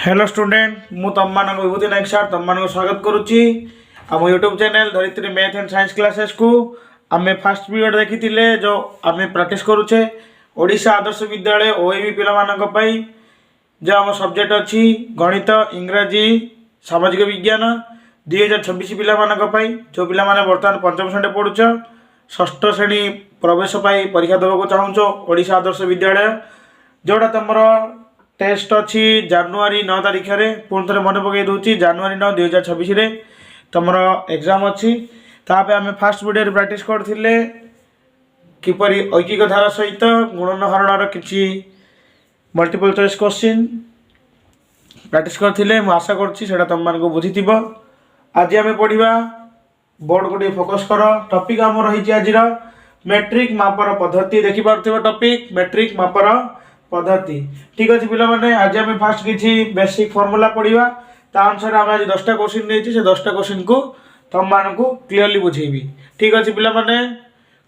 Hello student मु तुम विभूति नायक सार तुम स्वागत करुच्ची आम YouTube channel Dharitri math and science classes को आम फास्ट पीरियड देखी जो आम प्रैक्टिस करुचे ओडिशा आदर्श विद्यालय ओएबी पिलामानंकपाई जो आम सब्जेक्ट अच्छी गणित इंग्राजी सामाजिक विज्ञान 2026 पिलामानंकपाई जो पिला माने वर्तमान पंचम श्रेणी पढ़ुच षष्ठ श्रेणी प्रवेश पाई परीक्षा देवाक चाहूँ ओडिशा आदर्श विद्यालय जोड़ा तुम टेस्ट अच्छी जानुरी 9 तारीख में पुणी थे मन पकई दूसरी जानुरी 9 2026 तुम एग्जाम अच्छी तापे आम फास्ट वीडियो प्रैक्टिस करते किपरि ऐकिक धारा सहित गुणन हरण किसी मल्टीपल चॉइस क्वेश्चन प्रैक्टिस करते आशा करा तुम मानक बुझी आज आम पढ़ा बोर्ड को फोकस कर टॉपिक आम रही आज मैट्रिक मापर पद्धति देखिपे टॉपिक मैट्रिक मापर पद्धति ठीक अच्छे पिला माने आज आम फास्ट किसी बेसिक फॉर्मूला पढ़ा ता अनुसार आम आज 10टा क्वेश्चन नहीं से 10टा क्वेश्चन को तुम मान को क्लीयरली बुझेबी ठीक अच्छे पिला माने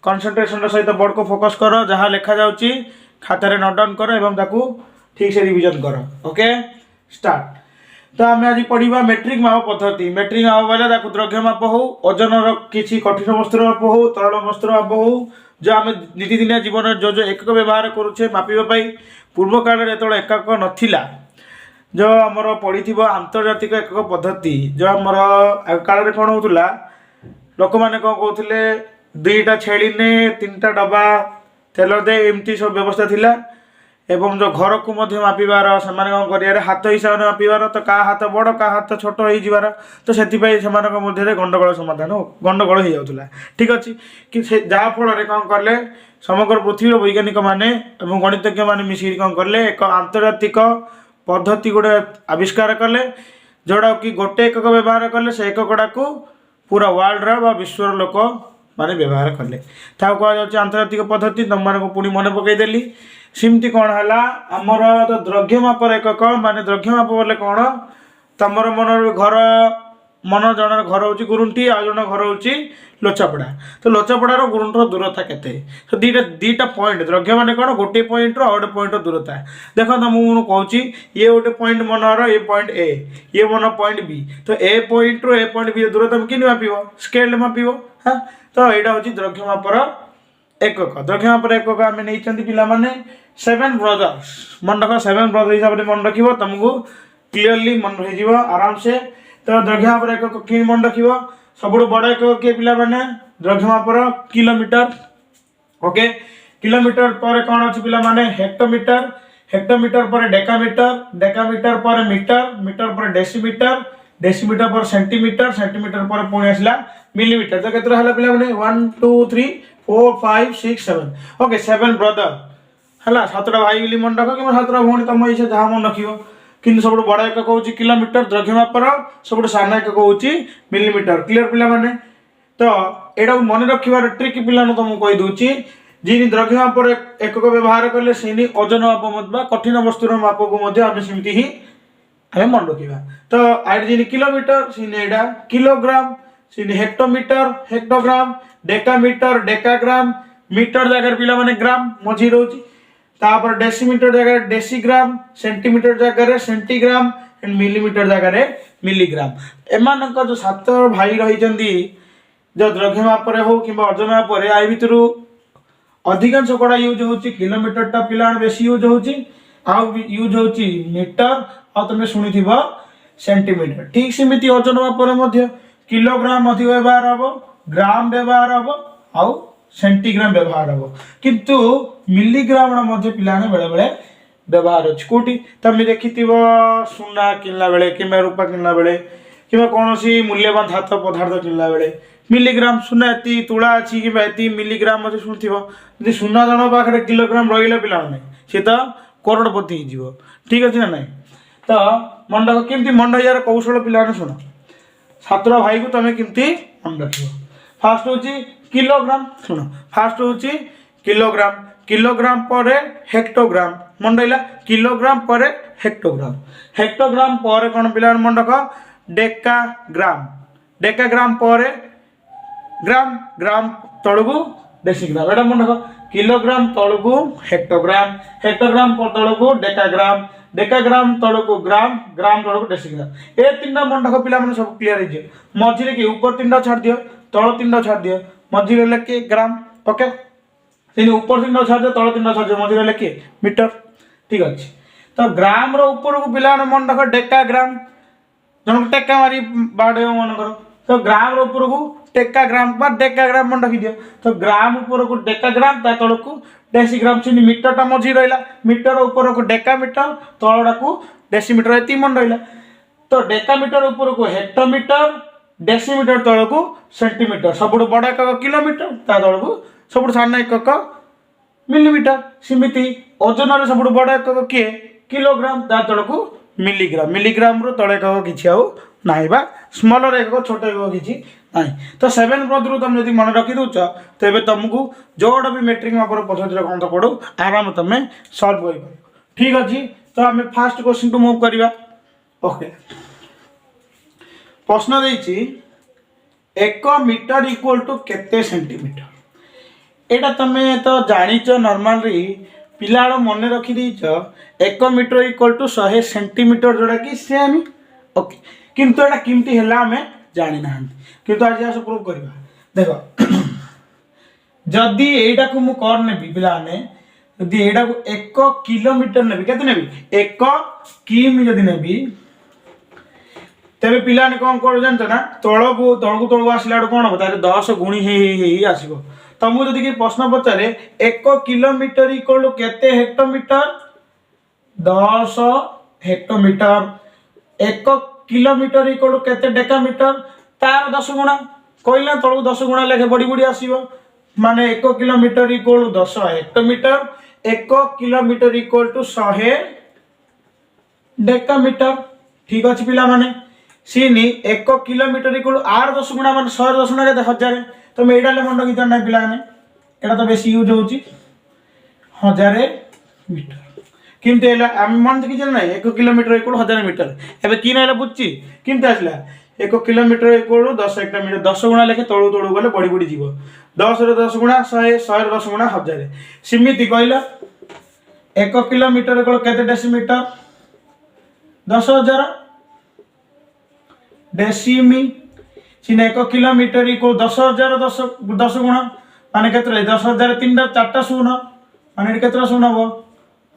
कंसंट्रेशन सहित बोर्ड को फोकस कर जहाँ लिखा जाऊँगी खातार नोट डाउन कर एवं ताकू ठीक से रिविजन कर ओके स्टार्ट। तो आम आज पढ़ा मैट्रिक माप पद्धति मैट्रिक माप बोले द्रव्य माप हो ओजन किसी कठिन वस्तुर माप हो तरल वस्तुर माप हो जो आम नीतिदिनिया जीवन जो जो एकक व्यवहार करुचे मापिबा पूर्व काल जो एकक नथिला जो आमर पढ़ी आंतर्जातिक एकक पद्धति जो आमर काल कौन होता लोक मैंने कौन कहते 2टा छेली ने 3टा डब्बा तेल दे एमती सब व्यवस्था थिला एवं जो घर को मापिबार से कौन कर हाथ हिसाब से मापिबार तो क्या हाथ बड़ क्या हाथ छोट हो तो से मध्य गंडगोल समाधान गंडगोल हो जाऊला ठीक अच्छे कि जहाँफल कौन कले समग्र पृथ्वी वैज्ञानिक माने गणितज्ञ माने मिसिक कौन कले एक आंतर्जातिक पद्धति गोटे आविष्कार कले जोड़ा कि गोटे एकक व्यवहार कले से एकक गुड़ा को पूरा वर्ल्ड विश्वर लोक माने व्यवहार कले कह आंतर्जातिक पद्धति तुम मान पुणी मन पकईदेली सिमती कौन है आमर तो द्रव्यमापर एकक माने द्रव्यमाप बोले कौन तमर मन घर मन जन घर हूँ गुरुंटी आ जन घर हूँ लोचापड़ा तो लोचापड़ार गुरुंटर दूरता केते तो दीटा पॉइंट द्रव्य माने कौन गोटे पॉइंट रो गोटे पॉइंट दूरता देखो तो मुझे कहूँ ये गोटे पॉइंट मनर ये पॉइंट ए ये मन पॉइंट बी तो ए पॉइंट रो ए पॉइंट बी दूरता कि मापिब स्केल मापिब हाँ तो यहाँ हूँ द्रव्यमापर एकक द्रव्यमापर एकक आम नहीं पिला माने 7 ब्रदर्स मन रख 7 ब्रदर हिसाब से मन रख तुमको क्लीयरली मन रही आराम से तो द्रव्यमापर एकक कि मन रख सब बड़ एकक किए पिला माने द्रव्यमापर किलोमीटर ओके किलोमीटर पर कौन अच्छी पिला माने हेक्टोमीटर हेक्टोमीटर पर डेकामीटर डेकामीटर पर मीटर मीटर पर डेसीमीटर डेसीमीटर पर सेंटीमीटर सेंटीमीटर पर पुणी आसला मिलीमीटर तो केते हला पिला माने 1 2 3 4 5 6 7 ओके 7 ब्रदर है 7टा भाई बोली मन रख कि 7टा भौणी तुम इच्छा जहाँ मन रख कि सब बड़ एकक हूँ किलोमीटर द्रव्यमापर सब सान एकक हूँ मिलीमीटर क्लीयर पिला माने तो यहाँ मन रखार ट्रिक पिला तुमको कहीदे जी द्रव्यमापर एकक व्यवहार कले से ओजन माप कठिन वस्तुर माप को सेमती ही आम मन रखा तो आई किलोमीटर से किलोग्राम से hectometre hectogram decametre decagram metre जगह पिला माने ग्राम मझी रोची तापर डेसीमीटर जगह डेसीग्राम सेंटीमीटर जगह सेंटीग्राम एंड मिलीमीटर जगह मिलीग्राम एमान जो 7 भाई रही जो द्रव्यमापर हो कि ओजन मापर या भितर अधिकांश कड़ा यूज हो किलोमीटर टा पिला बेसी यूज हो यूज हो मीटर आ तुम शुणी सेंटीमीटर ठीक सेमती ओजन मापर किलोग्राम अधिक व्यवहार हम ग्राम व्यवहार हम आउ सेंटीग्राम व्यवहार हम किंतु मिलीग्राम पिला बेले बेले व्यवहार अच्छे कौटी तुम देखी सुना किनला बेले कि रूपा किनला बेले कि कौन सी मूल्यवान धातु पदार्थ किनला बेले मिलीग्राम सुना ये तुला अच्छी कि मिलीग्राम अच्छे शुणुव सुना जन पाखे किलोग्राम रही पिला सी तो करोड़पति हो ठीक अच्छे ना ना तो मन रख केमती मन रही कौशल पिला शुण 7टा भाई को तुम केमती मन रख फास्ट हूँ किलोग्राम शुण फास्ट हूँ किलोग्राम किलोग्राम पर हेक्टोग्राम मन रहा किलोग्राम पर हेक्टोग्राम हेक्टोग्राम पर कौन पिला मन रख डेकाग्राम डेकाग्राम पर ग्राम ग्राम तलू डेसीग्राम एटा मन रख किलोग्राम तलू हेक्टोग्राम हेक्टोग्राम तलू डेकाग्राम डेकाग्राम तल को ग्राम, ग्राम तल को डेसीग्राम। ए तीन मन रख पिला सब क्लीयर हो मझे कि ऊपर तीन छाड़ दियो, तल तीन छाड़ दियो, मझे लिखे ग्राम। ओके ऊपर तीन छाड़ दियो, तल तीन छाड़ दियो, मझे लिखे मीटर। ठीक अच्छे तो ग्राम ऊपर को पिला मन रख डेकाग्राम, जन टेका मारी बाड़े मनकर तो ग्राम ऊपर को टेकाग्राम बा डेकाग्राम मन रखी दियो। तो ग्राम ऊपर को डेकाग्राम ता तल को डेसीग्राम से मीटर टा मझी रहा, मीटर ऊपर को डेकामीटर तलटा को डेसीमीटर ये मन रहा। तो डेकामीटर ऊपर को हेक्टोमीटर, डेसीमीटर तल को सेंटीमीटर, सब बड़ एकक किलोमीटर ता तल को सब सान एकक मिलीमीटर। सेमती ओजन सब बड़ एकक किए किलोग्राम ता तल को मिलीग्राम, मिलीग्राम रो तले एकक किछि आउ नाही बा स्मॉलर एकक छोट एकक किछि नाही। तो 7 पदरू तुम यदि मन रखी दउछ तेबे तुमको जोड़ा भी मैट्रिक मापर पद्धति कौन तो पढ़ो आराम तुम सॉल्व कर। ठीक अच्छे तो आम फास्ट क्वेश्चन टू मूव करवा। ओके प्रश्न देछि 1 मीटर इक्वल टू केते सेंटीमीटर। एटा तुम तो जानिच नॉर्मली पिला मन रखी देछ 1 मीटर इक्वल टू 100 सेंटीमीटर जोड़ा कि सेम। ओके किंतु एटा किमती हैला हमें जानी ना, किंतु आज आस प्रूव करवा। देख जदि एटा को मु कर नेबी पिलाने, जदि एटा को 1 किलोमीटर नेबी केते नेबी 1 किमी जदि नेबी तेरे पिलाने कौन कर जानछ ना तळको आसला कौन हम तारे 10 गुणी हे आसीबो। तुमको जदि कि प्रश्न पचारे 1 किलोमीटर इक्वल टू केते hectometre 10 hectometre, 1 kilometre equal to केते डेकामीटर तार 10 गुणा कहला तलू 10 गुणा लेखे बढ़ी बढ़ी आसीबो माने 1 kilometre equal to 10 hectometre, 1 kilometre equal to 100 decametre. ठीक अच्छे पिला माने सीनी 1 किलोमीटर इक्वल आर 10 गुणा माने 100 10 गुणा के 1000। तो मैं एडा ले मन रखि ना पिला माने एटा तो बेसी यूज होची 1000 मीटर। किंतु एला हम मन देखि चल नाही 1 किलोमीटर इक्वल 1000 मीटर। एबे की नाला बुझची किंतु आसला 1 किलोमीटर इक्वल 10 हेक्टोमीटर 10 गुणा लेके तळू तळू गले बढ़ी बढ़ी जीवो 10 रे 10 गुणा 100 100 रे 10 गुणा 1000। सिमिति कहला 1 किलोमीटर इक्वल केते डेसीमीटर 10000 डेसीमी सिने 1 किलोमीटर इक्वल 10000 10 गुणा माने केते 10000 3 4 शून्य माने केते शून्य हो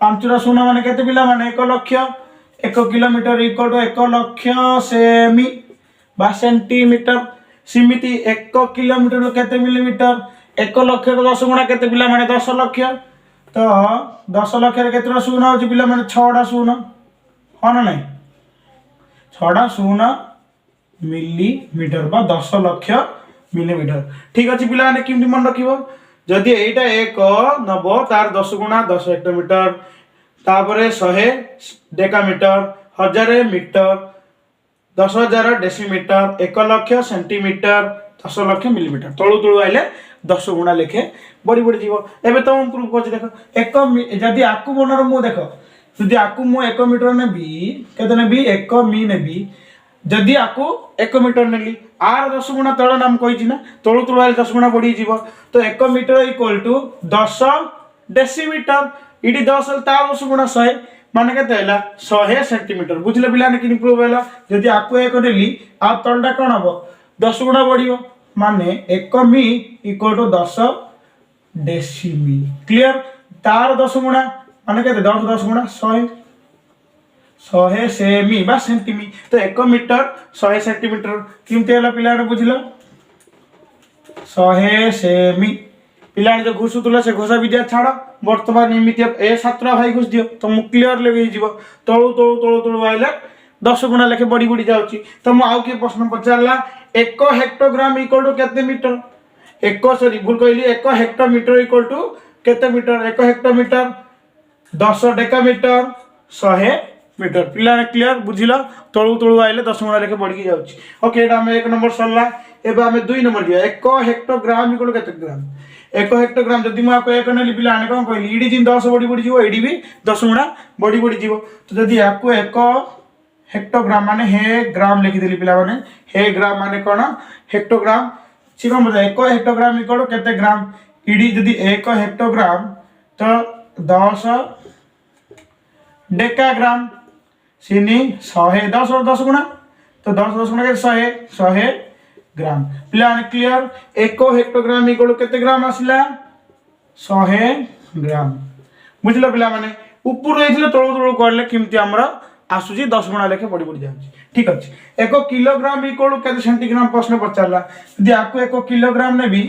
5 शून्य माने केते पिला माने 1 lakh 1 kilometre equal to 1 lakh सेमी बा सेंटीमीटर। सिमिति 1 किलोमीटर केते मिलीमीटर 1 लाख 10 गुणा केते पिला माने 10 लाख। तो 10 लाख रे केते शून्य हो पिला माने 6 शून्य हो ना नहीं 6 शून्य मिलीमीटर बा 10 लाख मिलीमीटर। ठीक अच्छे पिला माने किमती मन रखिबो जदि एटा 1 नबो तार 10 गुणा 10 हेक्टोमीटर तापरे 100 decametre 1000 metre 10000 decimetre 1 lakh centimetre 10 lakh millimetre तळु तळु आइले 10 गुणा लेखे बड़ी बड़ी जीव। एबे तो प्रूव कर देख 1 जदि आकु मनर मु देख जदि आकु मु 1 मीटर नेबी केते नेबी 1 मी नेबी जदि आकु 1 मीटर नेली आर 10 गुणा तळ नाम कहिछि ना तळु तळु आइले 10 गुणा बढ़ी जीव। तो 1 मीटर इक्वल टू 10 डेसीमीटर इडी 10 ता 10 गुणा 100 माने केते हैला 100 सेंटीमीटर। बुझले पिला ने कि प्रूव हैला जदि आकु 1 नेली आ तळटा कोन हबो 10 गुणा बढ़ियो माने 1 मी इक्वल टू 10 डेसीमी। क्लियर तार 10 गुणा माने केते 10 गुणा 100 सेमी बा सेंटीमी। तो 1 मीटर 100 सेंटीमीटर किमती हैला पिला ने बुझिलो 100 सेमी। पिला जो घुसुला से घोषा विद्या छाड़ बर्तमान एमती ए 7 भाई घुष दियो तो मु क्लियर लगे तलू तलू तलू तलू आइले 10 गुणा लेखे बढ़ी बढ़ी जाउची। तो मु आउ के प्रश्न पचारला 1 हेक्टोग्राम इक्वल टू केते मीटर 1 सॉरी भूल कहली 1 हेक्टोमीटर इक्वल टू केते मीटर 1 हेक्टोमीटर 10 डेकामीटर 100 मीटर। पिला ने क्लियर बुझिला तळू तळू आइले 10 गुणा लेखे बढ़ी जाउची। ओके एटा हम 1 नंबर सरला। एबे हम 2 नंबर दिया 1 हेक्टोग्राम इक्वल केते ग्राम 1 हेक्टोग्राम जदि मु आपको 1 नेली पिला ने कोन कहली इडी जिन 10 बढ़ी बढ़ी जीवो एडी भी 10 गुणा बढ़ी बढ़ी जीवो। तो जदि आपको 1 हेक्टोग्राम माने हे ग्राम लिखि देली पिला माने हे ग्राम माने कोन हेक्टोग्राम सी कोन बता 1 हेक्टोग्राम इक्वल केते ग्राम इडी जदि 1 हेक्टोग्राम तो 10 डेकाग्राम सीनी 100 10 और 10 गुणा तो 10 10 गुणा के 100 ग्राम पिला क्लियर 1 हेक्टोग्राम इक्वल केते ग्राम आसिला 100 ग्राम बुझलो पिला माने ऊपर रही तलू तलू करले किमती हमर आसुची 10 गुणा लेखे बढ़ी बढ़ी जाउची ठीक अछि 1 किलोग्राम इक्वल केते सेंटीग्राम प्रश्न पचारला यदि आपको 1 किलोग्राम नेबी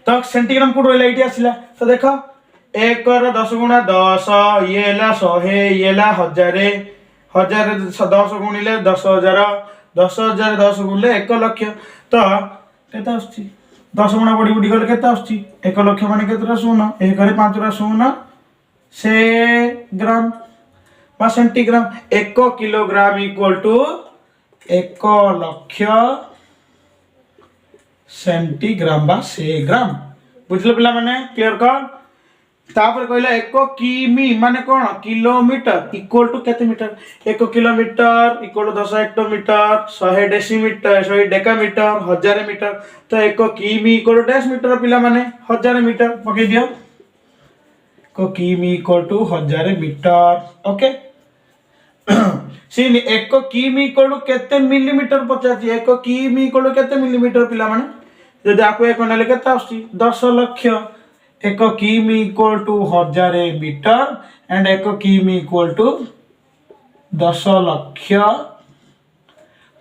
तो सेंटीग्राम को रोइला इटी आसिला तो देखो 1 रो 10 गुणा 10 ये ला 100 ये ला 1000 1000 10 गुणिले 10000 10000 10 गुणिले 1 लाख तो केते आछी 10 गुणा बढ़ी बढ़ी गले केते आछी 1 लाख माने केतेरा शून्य 1 रे 5 रा शून्य से ग्राम बा centigram 1 kilogram equal to 1 lakh centigram बा से ग्राम बुझलो पिला माने क्लियर कर तापर कहला 1 किमी माने कोन किलोमीटर इक्वल टू केते metre 1 kilometre equal to 10 hectometre 100 decimetre 100 decametre 1000 metre तो 1 किमी इक्वल टू डेसीमीटर पिला माने 1000 मीटर पके दियो 1 किमी इक्वल टू 1000 मीटर ओके सीनी 1 किमी इक्वल टू केते मिलीमीटर पचाची 1 किमी इक्वल टू केते मिलीमीटर पिला माने जदि आपको 1 नेले केते आछी 10 लाख 1 किमी इक्वल टू 1000 मीटर एंड 1 किमी equal to 10 lakh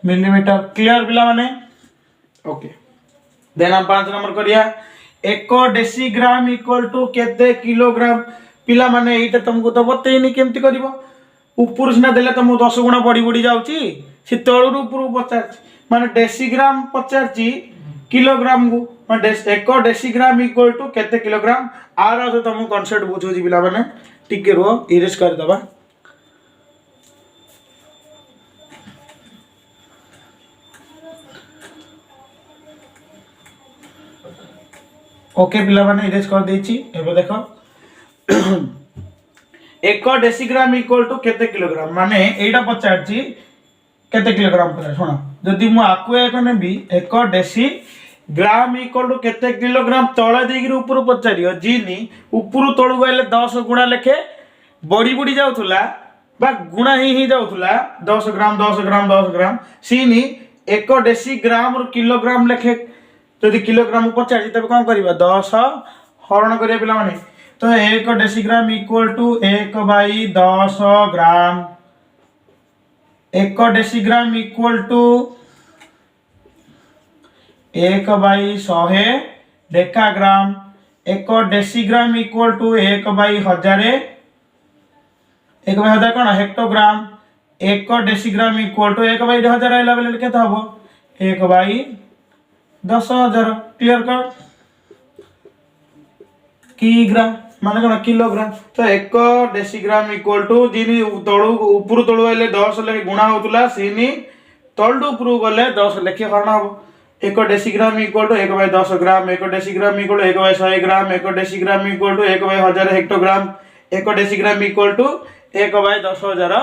millimetre clear पिला माने ओके देन हम 5 नंबर करिया 1 डेसीग्राम इक्वल टू केते किलोग्राम पिला माने एटा तुमको तो बतेइनी केमती करबो ऊपर सिना देले तुम 10 गुणा बढ़ी बढ़ी जाउची से तळुर ऊपर पचार माने डेसीग्राम पचारची किलोग्राम को माने 1 डेसीग्राम इक्वल टू केते किलोग्राम आर तो तुम कांसेप्ट बुझो जी पिला माने टिके रो इरेज कर दबा ओके पिला माने इरेज कर देछि एबे देखो 1 डेसीग्राम इक्वल टू केते किलोग्राम माने एटा पचारची केते किलोग्राम पर सुना जदि मु आकु एक नेबी 1 डेसीग्राम इक्वल टू केते किलोग्राम तळे देगिर ऊपर पचारियो जीनी ऊपर तळु गले 10 गुणा लेखे बड़ी बड़ी जाउथुला बा गुणा ही जाउथुला 10 ग्राम 10 ग्राम 10 ग्राम सीनी 1 डेसीग्राम रो किलोग्राम लेखे जदि किलोग्राम पचारि तबे कोन करबा 10 हरण करिया पिला माने तो 1 decigram equal to 1/10 gram 1 decigram equal to 1/100 decagram 1 decigram equal to 1/1000 1/1000 कोन हेक्टोग्राम 1 डेसीग्राम इक्वल टू 1/1000 आइला बेले केते हबो 1/10000 क्लियर कर किग्राम माने कोन किलोग्राम तो 1 डेसीग्राम इक्वल टू जिनी तळु ऊपर तळु आइले 10 लेके गुणा होतुला सीनी तळडु ऊपर गले 10 लेके हरण हबो 1 decigram equal to 1/10 gram 1 decigram equal to 1/100 gram 1 decigram equal to 1/1000 hectogram 1 decigram equal to 1/10000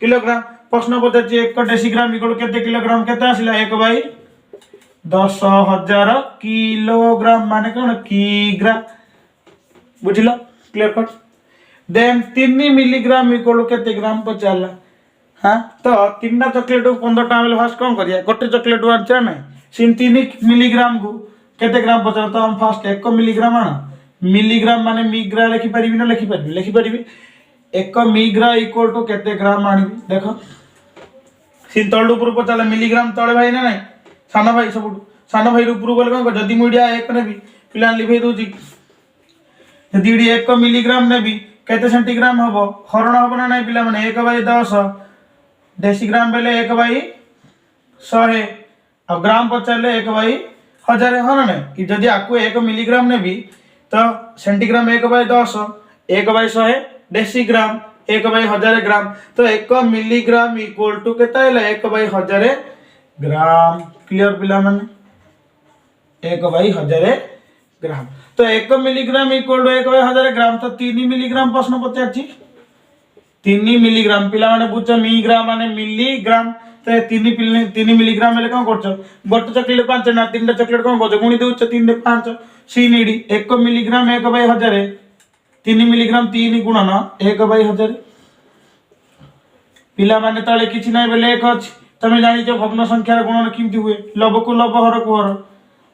kilogram प्रश्न पचारछि 1 डेसीग्राम इक्वल केते किलोग्राम केते आसिला 1/10000 किलोग्राम माने कोन किग्रा बुझिलो clear cut then 3 milligram equal केते ग्राम पचारला हां तो 3टा चॉकलेट 15 टा बेले फास्ट कोन करिया गोटे चॉकलेट आनछा नै सिन 3 मिलीग्राम को केते ग्राम पचार तो हम फास्ट 1 मिलीग्राम आना मिलीग्राम माने मिग्रा लिखि परिबि ना लिखि परिबि 1 मिग्रा इक्वल टू केते ग्राम आनिबि देखो सिन तळ ऊपर पचारला मिलीग्राम तळे भाई ना नै साना भाई सब साना भाई ऊपर गले कोन जदी मुडिया 1 नेबी पिला लिखै दोजी यदि 1 मिलीग्राम नेबी केते सेंटीग्राम हबो हरण हबो ना नै पिला माने 1/10 डेसीग्राम बेले 1/100 आ ग्राम पचारले 1/1000 हरण नै कि जदी आकु 1 मिलीग्राम नेबी तो सेंटीग्राम 1/10 1/100 डेसीग्राम 1/1000 ग्राम तो 1 मिलीग्राम इक्वल टू केता हैला 1/1000 ग्राम क्लियर पिला माने 1/1000 ग्राम तो 1 मिलीग्राम इक्वल टू 1/1000 ग्राम तो 3 मिलीग्राम प्रश्न पचारछि 3 मिलीग्राम पिला माने बुझ मिलीग्राम माने मिलीग्राम तो 3 मिलीग्राम ले कोन करछ गोटे चॉकलेट 5 ना 3टा चॉकलेट कोन करछ गुणी देउछ 3 रे 5 सीनीडी 1 मिलीग्राम 1/1000 3 मिलीग्राम 3 गुणन 1/1000 पिला माने तले किछि नै बेले 1 अछि तमे जानि जो भग्न संख्यार गुणन किमति हुए लव को लव हर को हर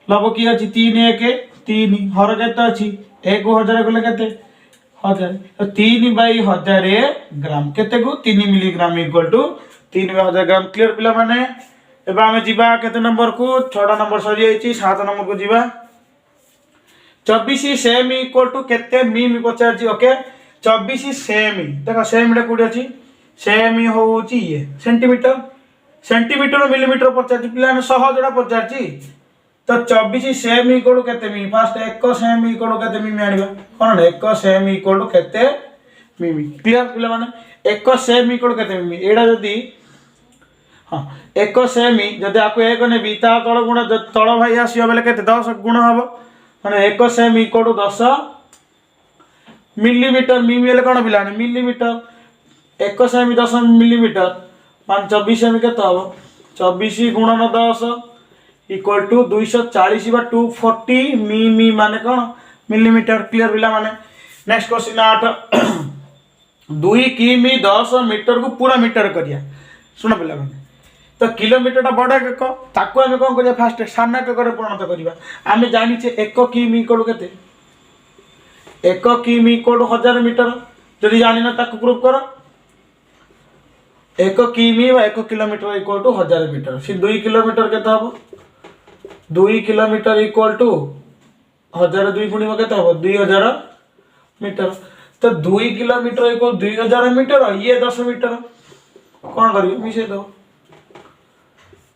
लव की अछि 3 1 3 हर केते अछि 1000 गले केते 1000 तो 3/1000 ग्राम केते को 3 milligram equal to 3/1000 gram clear पिला माने एबा हमें जीवा केते नंबर को 6 नंबर सरी आइछि 7 नंबर को जीवा 24 सेमी इक्वल टू केते मीमी पचार जी ओके 24 सेमी देखो सेमी रे कोडी अछि सेमी होउची ये सेंटीमीटर सेंटीमीटर मिलीमीटर पचार पिला ने 100 जोड़ा पचार तो 24 सेमी इक्वल केते मी फास्ट 1 सेमी इक्वल केते मी आनिबा कोन 1 सेमी इक्वल केते मी क्लियर पिला माने 1 सेमी इक्वल केते मी एडा जदी हां 1 सेमी जदी आपको 1 ने बीता तळ गुण तळ भाई आसीयो बेले केते 10 गुण हबो माने 1 सेमी इक्वल 10 मिलीमीटर मी बेले कोन पिला ने मिलीमीटर 1 सेमी 10 मिलीमीटर 24 सेमी केते हबो 24 गुणन 10 इक्वल टू 240 बा 240 मी माने कोन मिलीमीटर क्लियर पिला माने नेक्स्ट क्वेश्चन 8 2 किमी 10 मीटर को पूरा मीटर करिया सुन पिला माने तो किलोमीटर टा बड़ा के ताको हम कोन करिया फास्ट साना के करे परिणत करिया हम जानि छे 1 किमी इक्वल केते 1 किमी इक्वल 1000 मीटर जदी जानि ना ताको प्रूव करो 1 किमी व 1 किलोमीटर इक्वल टू 1000 मीटर फिर 2 किलोमीटर केते हबो 2 किलोमीटर इक्वल टू 1000 2 गुणिबा केते हबो 2000 मीटर तो 2 किलोमीटर इक्वल 2000 मीटर ये 10 मीटर कोन करियो मिसे दो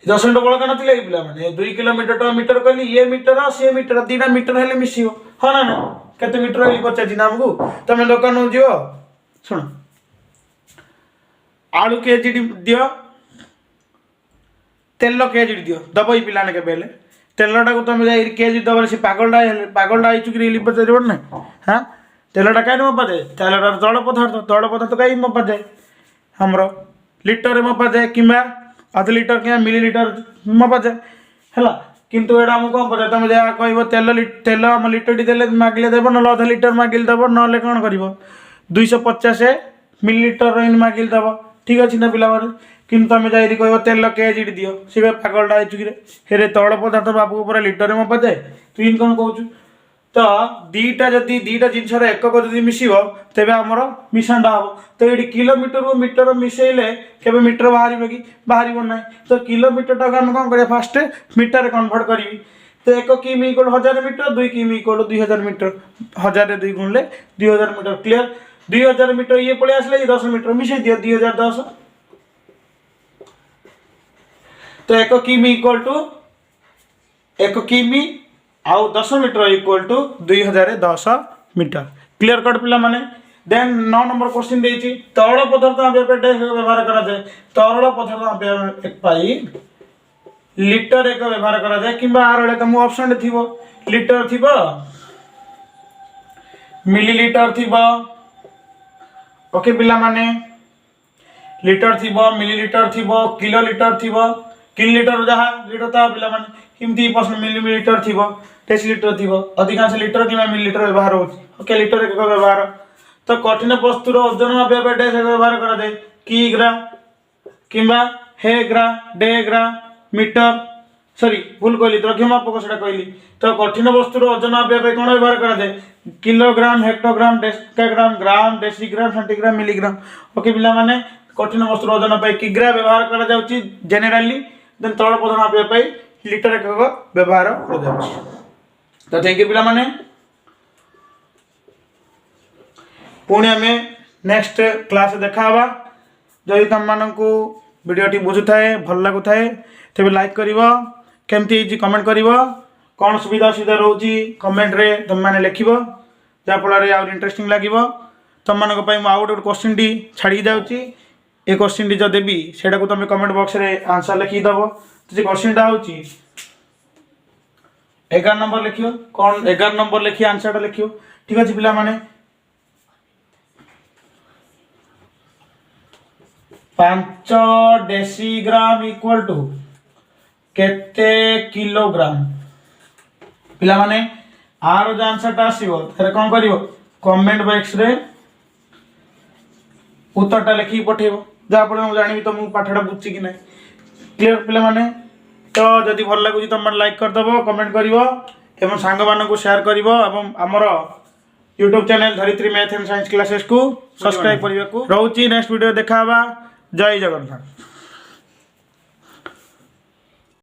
10 मिनट बळ कना थिले पिला माने 2 किलोमीटर तो मीटर कहली ये मीटर आ से मीटर दीना मीटर हेले मिसियो ह ना ना केते मीटर हेली पचा जी नाम को तमे दुकान हो जियो सुन आलू केजी दियो तेल केजी दियो दबई पिला ने के बेले तेलटा को तुम जाई केजी दबले से पागलडा आई चुकी रिली पचार ना हां तेलटा काई मपा जाए तेलटा तड़ पदार्थ काई मपा जाए हमरो लिटर मपा जाए किंबा आधा लिटर क्या मिलीलीटर मपा जाए है किंतु एडा हम कौन पचार तुम जहाँ कह तेल आम लिटर देले मागिले देव ना अधा लिटर मागिले देव ना कौन कर 250 मिलीलीटर मागिले देव ठीक अच्छे ना पिला किंतु तुम जाइए कह तेल केजी दियो सी पागलटा आई चुकी हेरे तौल पदार्थ बाबू पूरा लिटर मपा जाए तु इन कौन कहूँ तो दीटा जदि दीटा जिनसर एकक जदि मिसिबो तेबे हमर मिशनटा हम तो ये किलोमीटर को मीटर मिसेले केबे मीटर बाहर कि बाहर ना तो किलोमीटर टाक हम कौन करिया फास्ट मीटर कन्वर्ट करी तो 1 किमी इक्वल 1000 मीटर 2 किमी इक्वल 2000 मीटर 1000 रे 2 गुणले 2000 मीटर क्लियर 2000 मीटर ये पळे आसले ये 10 मीटर मिसे दियो 2010 तो 1 किमी इक्वल टू 1 किमी आउ 10 metre equal to 2010 metre clear cut पिला माने देन 9 नंबर क्वेश्चन देछि तरल पदार्थ व्यवहार करा जाए तरल पदार्थ पाई लिटर एक व्यवहार करा जाए किंबा आर ले तुम ऑप्शन थिबो लिटर थिबो मिलीलीटर थिबो ओके पिला माने लिटर थिबो मिलीलीटर थिबो किलोलीटर थिबो किलोलीटर जहा लिटर ता पिला माने किमती पर्सेंट मिलीमीटर थिबो डेसीलीटर थिबो अधिकांश लिटर किंबा मिलीलीटर व्यवहार होछि ओके लिटर एक व्यवहार तो कठिन वस्तुर ओजन मापिया पे डेस व्यवहार करा जाए किग्रा किंबा हेग्रा डेग्रा मीटर सॉरी भूल कहली द्रव्यमापक सेटा कहली तो कठिन वस्तुर ओजन मापिया पे कोन व्यवहार करा जाए किलोग्राम हेक्टोग्राम डेसीग्राम ग्राम डेसीग्राम सेंटीग्राम मिलीग्राम ओके पिला माने कठिन वस्तुर ओजन पे किग्रा व्यवहार करा जाउची जनरली देन तरल पदार्थ मापिया पे लिटर एक व्यवहार करा जाउची तो थैंक यू पिला माने पुणी आम नेक्स्ट क्लास देखा जदि तुम मानक वीडियोटी बुझुए भल लगुए तेज लाइक कर केमती कमेंट कर कौन सुविधा असुविधा रोचे कमेंट रे तुम मैंने लिख जहाँफल आउ इंटरेस्टिंग लगे तुम मानक आउ गोटे क्वेश्चन टी छाड़ी जाऊँगी ये क्वेश्चन टी जो देवी से तुम कमेंट बॉक्स रे आंसर लिखिदेव तो क्वेश्चनटा हूँ 11 नंबर लिख कौन 11 नंबर लिखी आंसर लिख ठीक अच्छे पिला माने 5 डेसीग्राम इक्वल टू केते किलोग्राम पिला माने आर जो आंसर टा आसीबो तेरे कोन करिवो कमेंट बॉक्स रे उत्तरटा लिखिकी पठेब जहाँफल मुझे जानी तुम पाठटा बुझी कि ना क्लीयर पे मैंने तो जदि भल लगुच तुम लाइक करदेव कमेंट कर सांग मान सेयार कर आमर YouTube channel Dharitri math and science classes को सब्सक्राइब करने को रोचे नेक्स्ट वीडियो देखा जय जगन्नाथ।